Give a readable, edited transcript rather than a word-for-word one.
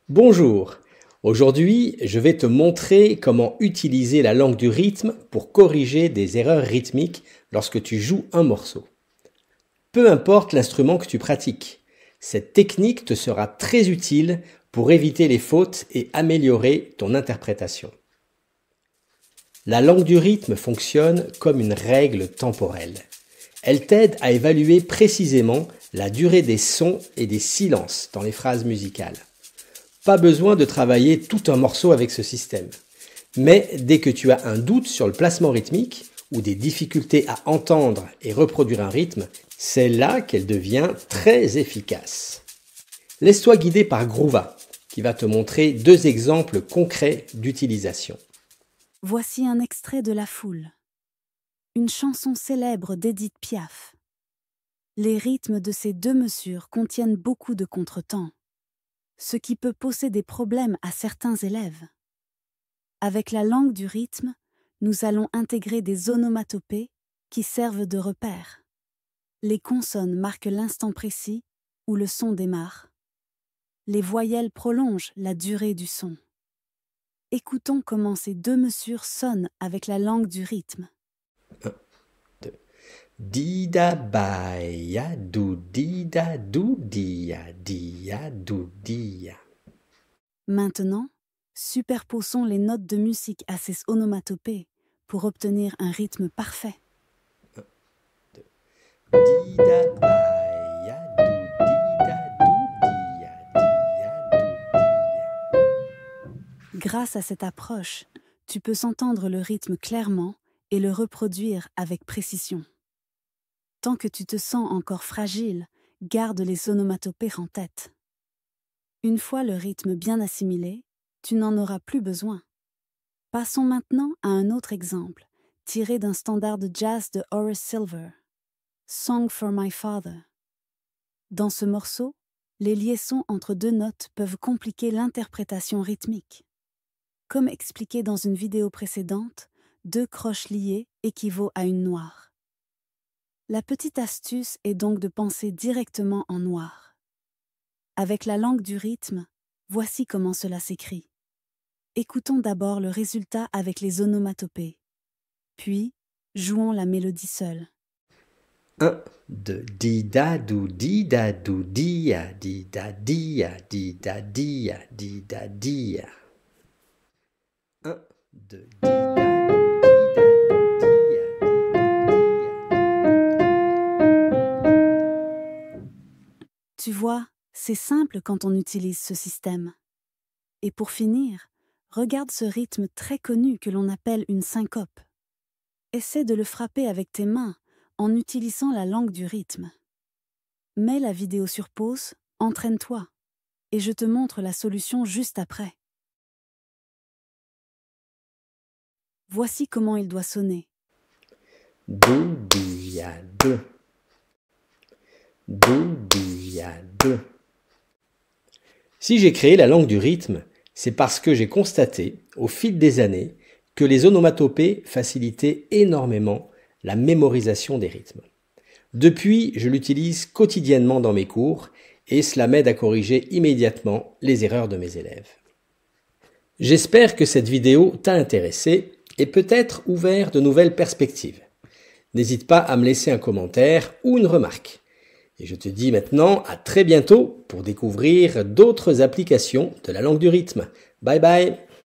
Bonjour, aujourd'hui je vais te montrer comment utiliser la langue du rythme pour corriger des erreurs rythmiques lorsque tu joues un morceau. Peu importe l'instrument que tu pratiques, cette technique te sera très utile pour éviter les fautes et améliorer ton interprétation. La langue du rythme fonctionne comme une règle temporelle. Elle t'aide à évaluer précisément la durée des sons et des silences dans les phrases musicales. Pas besoin de travailler tout un morceau avec ce système. Mais dès que tu as un doute sur le placement rythmique ou des difficultés à entendre et reproduire un rythme, c'est là qu'elle devient très efficace. Laisse-toi guider par Groova, qui va te montrer 2 exemples concrets d'utilisation. Voici un extrait de La Foule, une chanson célèbre d'Édith Piaf. Les rythmes de ces 2 mesures contiennent beaucoup de contretemps, ce qui peut poser des problèmes à certains élèves. Avec la langue du rythme, nous allons intégrer des onomatopées qui servent de repères. Les consonnes marquent l'instant précis où le son démarre. Les voyelles prolongent la durée du son. Écoutons comment ces 2 mesures sonnent avec la langue du rythme. 1, 2. Dida baya do dida do dia do dia. Maintenant, superposons les notes de musique à ces onomatopées pour obtenir un rythme parfait. 1, 2. Dida baya do dida do dia do dia. Grâce à cette approche, tu peux entendre le rythme clairement et le reproduire avec précision. Tant que tu te sens encore fragile, garde les onomatopées en tête. Une fois le rythme bien assimilé, tu n'en auras plus besoin. Passons maintenant à un autre exemple, tiré d'un standard de jazz de Horace Silver, Song for My Father. Dans ce morceau, les liaisons entre 2 notes peuvent compliquer l'interprétation rythmique. Comme expliqué dans une vidéo précédente, 2 croches liées équivaut à une noire. La petite astuce est donc de penser directement en noir. Avec la langue du rythme, voici comment cela s'écrit. Écoutons d'abord le résultat avec les onomatopées. Puis, jouons la mélodie seule. 1, 2. Dida do dia dida dia 1, 2. Tu vois, c'est simple quand on utilise ce système. Et pour finir, regarde ce rythme très connu que l'on appelle une syncope. Essaie de le frapper avec tes mains en utilisant la langue du rythme. Mets la vidéo sur pause, entraîne-toi, et je te montre la solution juste après. Voici comment il doit sonner. Do dia 2. Do dia 2. Si j'ai créé la langue du rythme, c'est parce que j'ai constaté, au fil des années, que les onomatopées facilitaient énormément la mémorisation des rythmes. Depuis, je l'utilise quotidiennement dans mes cours et cela m'aide à corriger immédiatement les erreurs de mes élèves. J'espère que cette vidéo t'a intéressé et peut-être ouvert de nouvelles perspectives. N'hésite pas à me laisser un commentaire ou une remarque. Et je te dis maintenant à très bientôt pour découvrir d'autres applications de la langue du rythme. Bye bye!